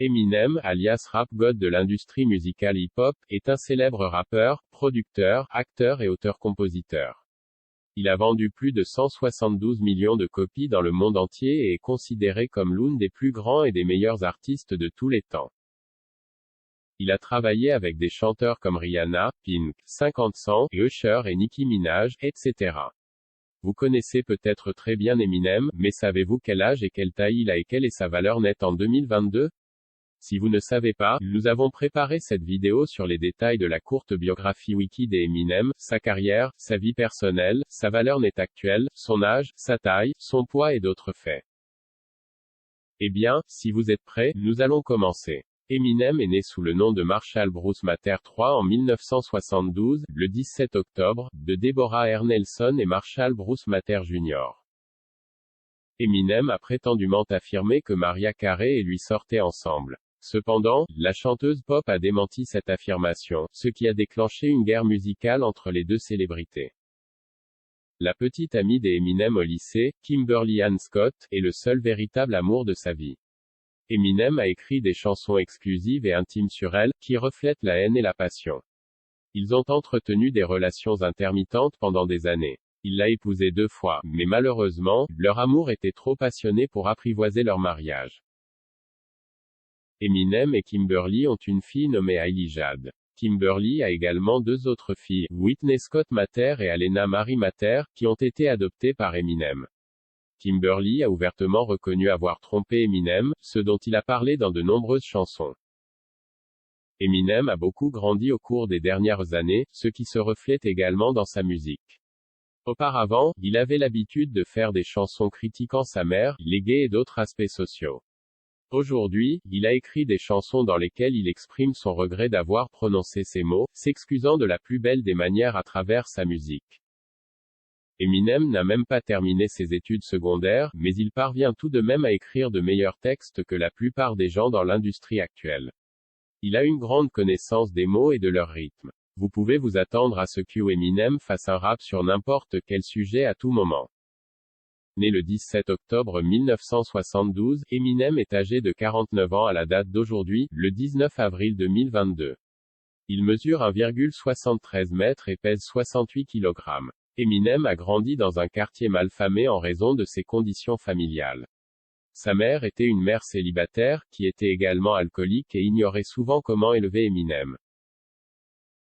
Eminem, alias Rap God de l'industrie musicale hip-hop, est un célèbre rappeur, producteur, acteur et auteur-compositeur. Il a vendu plus de 172 millions de copies dans le monde entier et est considéré comme l'un des plus grands et des meilleurs artistes de tous les temps. Il a travaillé avec des chanteurs comme Rihanna, Pink, 50 Cent, Usher et Nicki Minaj, etc. Vous connaissez peut-être très bien Eminem, mais savez-vous quel âge et quelle taille il a et quelle est sa valeur nette en 2022? Si vous ne savez pas, nous avons préparé cette vidéo sur les détails de la courte biographie wiki d'Eminem, sa carrière, sa vie personnelle, sa valeur nette actuelle, son âge, sa taille, son poids et d'autres faits. Eh bien, si vous êtes prêts, nous allons commencer. Eminem est né sous le nom de Marshall Bruce Matter III en 1972, le 17 octobre, de Deborah R. Nelson et Marshall Bruce Matter Jr. Eminem a prétendument affirmé que Mariah Carey et lui sortaient ensemble. Cependant, la chanteuse pop a démenti cette affirmation, ce qui a déclenché une guerre musicale entre les deux célébrités. La petite amie d'Eminem au lycée, Kimberly Ann Scott, est le seul véritable amour de sa vie. Eminem a écrit des chansons exclusives et intimes sur elle, qui reflètent la haine et la passion. Ils ont entretenu des relations intermittentes pendant des années. Il l'a épousée 2 fois, mais malheureusement, leur amour était trop passionné pour apprivoiser leur mariage. Eminem et Kimberly ont une fille nommée Hailey Jade. Kimberly a également 2 autres filles, Whitney Scott Matter et Alena Marie Matter, qui ont été adoptées par Eminem. Kimberly a ouvertement reconnu avoir trompé Eminem, ce dont il a parlé dans de nombreuses chansons. Eminem a beaucoup grandi au cours des dernières années, ce qui se reflète également dans sa musique. Auparavant, il avait l'habitude de faire des chansons critiquant sa mère, les gays et d'autres aspects sociaux. Aujourd'hui, il a écrit des chansons dans lesquelles il exprime son regret d'avoir prononcé ces mots, s'excusant de la plus belle des manières à travers sa musique. Eminem n'a même pas terminé ses études secondaires, mais il parvient tout de même à écrire de meilleurs textes que la plupart des gens dans l'industrie actuelle. Il a une grande connaissance des mots et de leur rythme. Vous pouvez vous attendre à ce que Eminem fasse un rap sur n'importe quel sujet à tout moment. Né le 17 octobre 1972, Eminem est âgé de 49 ans à la date d'aujourd'hui, le 19 avril 2022. Il mesure 1,73 m et pèse 68 kg. Eminem a grandi dans un quartier malfamé en raison de ses conditions familiales. Sa mère était une mère célibataire, qui était également alcoolique et ignorait souvent comment élever Eminem.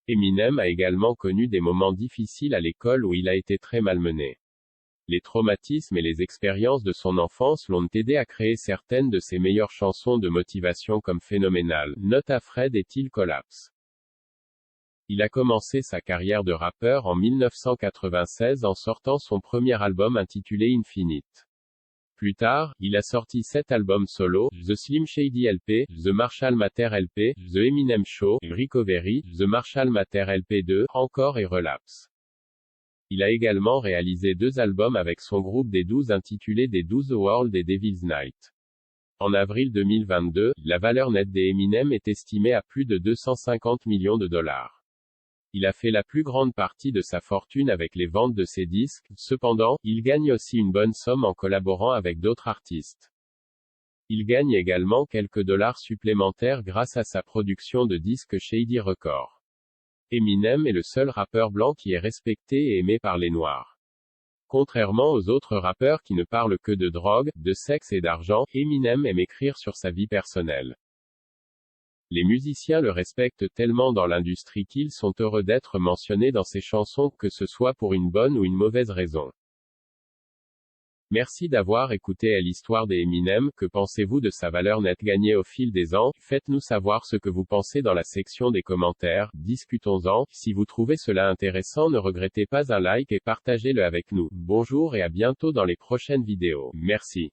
Eminem a également connu des moments difficiles à l'école où il a été très malmené. Les traumatismes et les expériences de son enfance l'ont aidé à créer certaines de ses meilleures chansons de motivation comme Phénoménal, Not Afraid et Till Collapse. Il a commencé sa carrière de rappeur en 1996 en sortant son premier album intitulé Infinite. Plus tard, il a sorti 7 albums solo, The Slim Shady LP, The Marshall Matter LP, The Eminem Show, Recovery, The Marshall Matter LP2, encore et Relapse. Il a également réalisé 2 albums avec son groupe des 12 intitulés des 12 World et Devil's Night. En avril 2022, la valeur nette d'Eminem est estimée à plus de 250 millions de dollars. Il a fait la plus grande partie de sa fortune avec les ventes de ses disques, cependant, il gagne aussi une bonne somme en collaborant avec d'autres artistes. Il gagne également quelques dollars supplémentaires grâce à sa production de disques chez Shady Records. Eminem est le seul rappeur blanc qui est respecté et aimé par les Noirs. Contrairement aux autres rappeurs qui ne parlent que de drogue, de sexe et d'argent, Eminem aime écrire sur sa vie personnelle. Les musiciens le respectent tellement dans l'industrie qu'ils sont heureux d'être mentionnés dans ses chansons, que ce soit pour une bonne ou une mauvaise raison. Merci d'avoir écouté l'histoire d'Eminem. Que pensez-vous de sa valeur nette gagnée au fil des ans? Faites-nous savoir ce que vous pensez dans la section des commentaires, discutons-en. Si vous trouvez cela intéressant, ne regrettez pas un like et partagez-le avec nous. Bonjour et à bientôt dans les prochaines vidéos. Merci.